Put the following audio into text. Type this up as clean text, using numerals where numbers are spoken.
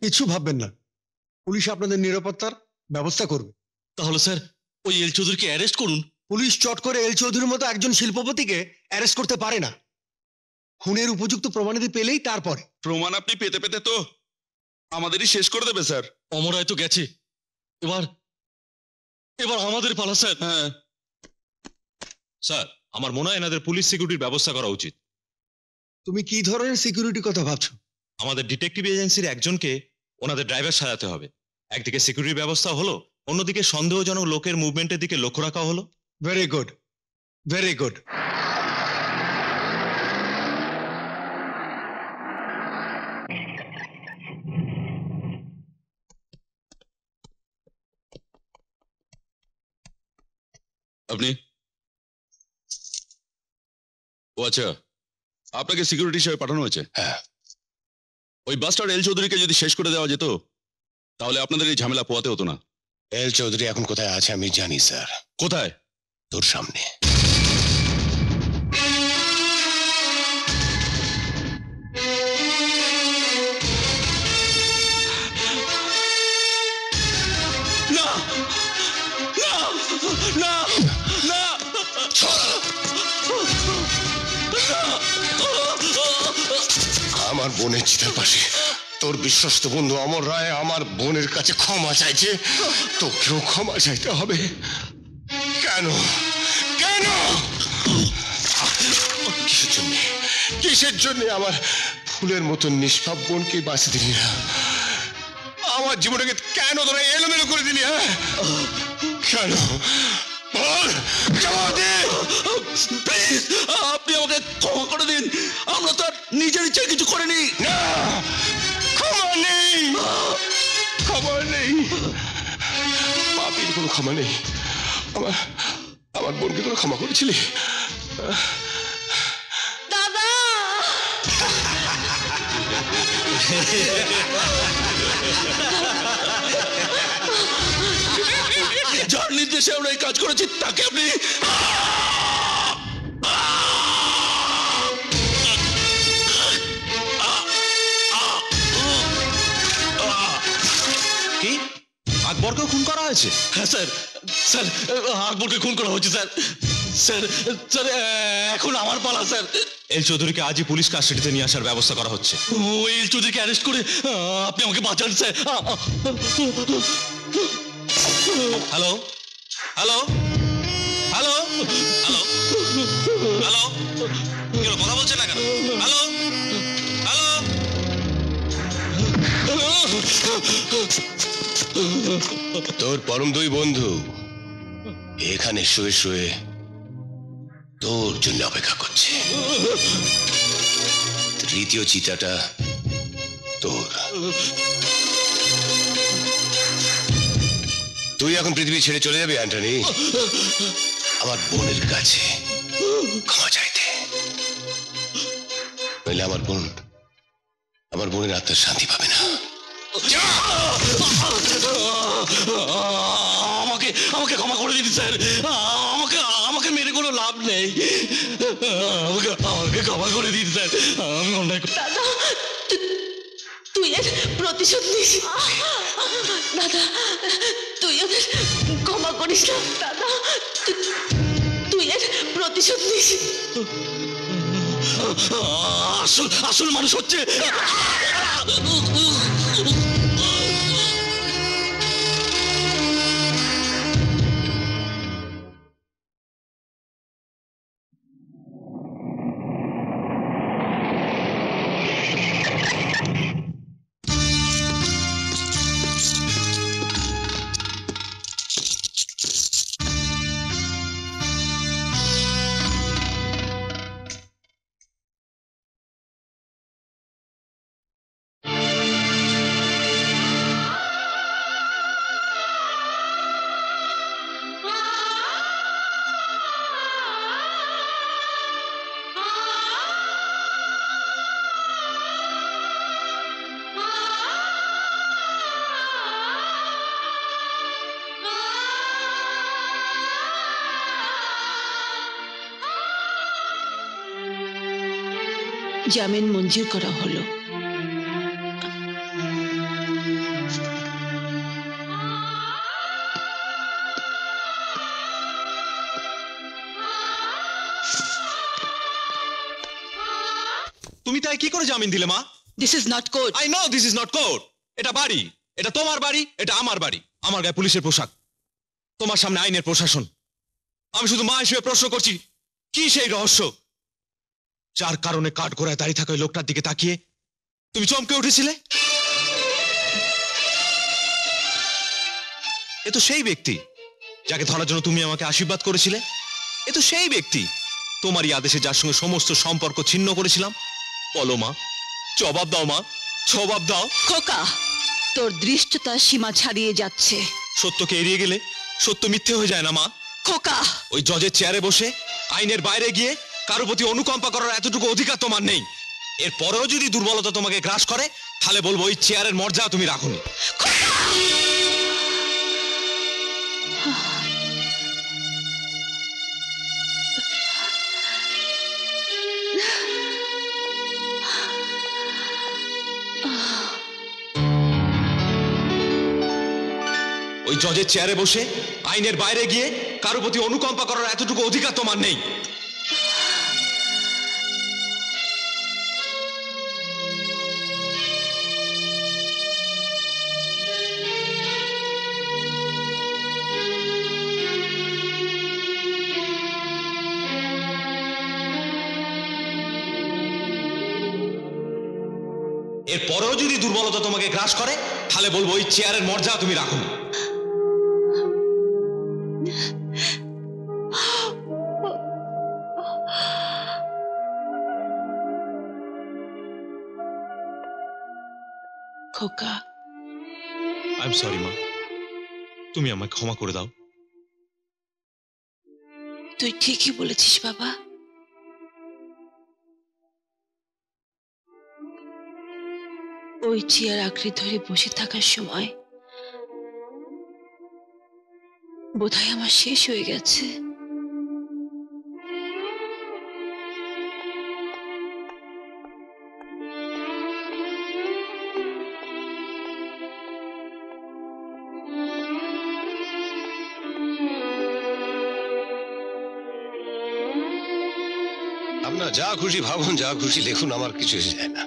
কিছু ভাববেন না, পুলিশ আপনাদের নিরাপত্তার ব্যবস্থা করবে। তাহলে স্যার ওই এল চৌধুরীকে অ্যারেস্ট করুন। পুলিশ চট করে এল চৌধুরীর মতো একজন শিল্পপতিকে অ্যারেস্ট করতে পারে না। খুনের উপযুক্ত প্রমাণাদি পেলেই তারপরে। প্রমাণ আপনি পেতে পেতে তো আমাদেরই শেষ করে দেবে স্যার। অমরায় তো গেছে, এবার এবার আমাদের পালা স্যার। হ্যাঁ স্যার, আমার মনে হয় এনাদের পুলিশ সিকিউরিটির ব্যবস্থা করা উচিত। তুমি কি ধরনের সিকিউরিটি কথা ভাবছো? আমাদের ডিটেকটিভ এজেন্সির একজনকে ওনাদের ড্রাইভার সাজাতে হবে। একদিকে সিকিউরিটির ব্যবস্থা হলো, অন্যদিকে সন্দেহজনক লোকের মুভমেন্টের দিকে লক্ষ্য রাখা হলো। Very good, very good. আপনি ও আচ্ছা, আপনাকে সিকিউরিটি হিসেবে পাঠানো হয়েছে। হ্যাঁ। ওই বাস্টার এল চৌধুরীকে যদি শেষ করে দেওয়া যেত তাহলে আপনাদের এই ঝামেলা পোয়াতে হতো না। এল চৌধুরী এখন কোথায় আছে আমি জানি স্যার। কোথায়? তোর সামনে। না না না না, আমার বোনের চিতার পাশে তোর বিশ্বস্ত বন্ধু অমর রায় আমার বোনের কাছে ক্ষমা চাইছে, তোকেও ক্ষমা চাইতে হবে। কেন কেন কিসের জন্য, কিসের জন্য আমার ফুলের মতো নিষ্পাপ বোনকে বাঁচতে দিলি না? আমার জীবনটাকে কেন তোরা এলোমেলো করে দিলি? হ্যাঁ কেন বল, জবাব দে। প্লিজ আপনি আমাকে ক্ষমা করে দিন, আমরা তো আর নিজের ইচ্ছায় কিছু করিনি। না, ক্ষমা নেই, ক্ষমা নেই, পাপীর কোনো ক্ষমা নেই। আমার আমার বোনকে তোরা ক্ষমা করেছিলি? দাদা যার নির্দেশে আমরা এই কাজ করেছি তাকে আপনি কি আকবরকেও খুন করা হয়েছে? হ্যাঁ স্যার, স্যার আকবরকে খুন করা হয়েছে স্যার। স্যার স্যার এখন আমার পালা স্যার। এল চৌধুরীকে আজই পুলিশ কাস্টাডিতে নিয়ে আসার ব্যবস্থা করা হচ্ছে। ওই এল চৌধুরীকে অ্যারেস্ট করে আপনি আমাকে বাঁচান sir. Hello hello hello hello hello, কেউ কথা বলছে না কেন? Hello hello. তোর পরম দুই বন্ধু এখানে শুয়ে শুয়ে তোর জন্য অপেক্ষা করছে। তৃতীয় চিতাটা তোর। তুই এখন পৃথিবী ছেড়ে চলে যাবি অ্যান্টনি, আমার বোনের কাছে ক্ষমা চাইতে। নইলে আমার বোনের আত্মার শান্তি পাবে না। আমাকে আমাকে ক্ষমা করে দিন স্যার। আমাকে আমাকে মেরে কোনো লাভ নেই। আমাকে আমাকে ক্ষমা করে দিন স্যার। আমি অন্যায় দাদা তুই এর প্রতিশোধ নিস। দাদা তুই ওদের ক্ষমা করিস না। দাদা তুই এর প্রতিশোধ নিস। আসল আসল মানুষ হচ্ছে জামিন মঞ্জুর করা হলো। গায়ে কি করে জামিন দিলে মা? This is not court. I know this is not court. এটা বাড়ি, এটা তোমার বাড়ি, এটা আমার বাড়ি। আমার গায়ে পুলিশের পোশাক, তোমার সামনে আইনের প্রশাসন। আমি শুধু মা হিসেবে প্রশ্ন করছি, কি সেই রহস্য যার কারণে কাঠ ঘোড়ায় দাঁড়িয়ে থাকা ওই লোকটার দিকে তাকিয়ে তুমি চমকে উঠেছিলে? এ তো সেই ব্যক্তি যাকে ধরার জন্য তুমি আমাকে আশীর্বাদ করেছিলে। এ তো সেই ব্যক্তি তোমারই আদেশে যার সঙ্গে সমস্ত সম্পর্ক ছিন্ন করেছিলাম। বলো মা, জবাব দাও মা, জবাব দাও। খোকা, তোর দৃষ্টতা সীমা ছাড়িয়ে যাচ্ছে। সত্যকে এড়িয়ে গেলে সত্য মিথ্যে হয়ে যায় না মা? খোকা, ওই জজের চেয়ারে বসে আইনের বাইরে গিয়ে কারোর প্রতি অনুকম্পা করার এতটুকু অধিকার তোমার নেই। এর পরেও যদি দুর্বলতা তোমাকে গ্রাস করে, তাহলে বলবো ওই চেয়ারের মর্যাদা তুমি রাখোনি। ওই জজের চেয়ারে বসে আইনের বাইরে গিয়ে কারোর প্রতি অনুকম্পা করার এতটুকু অধিকার তোমার নেই। এর পরেও যদি দুর্বলতা তোমাকে গ্রাস করে, তাহলে বলবো ওই চেয়ারের মর্যাদা তুমি রাখোনি। খোকা, আই এম সরি মা, তুমি আমায় ক্ষমা করে দাও। তুই ঠিকই বলেছিস বাবা। ওই চেয়ার আঁকড়ে ধরে বসে থাকার সময় বোধহয় আমার শেষ হয়ে গেছে। আপনার যা খুশি ভাবুন, যা খুশি লিখুন, আমার কিছু এসে যায় না।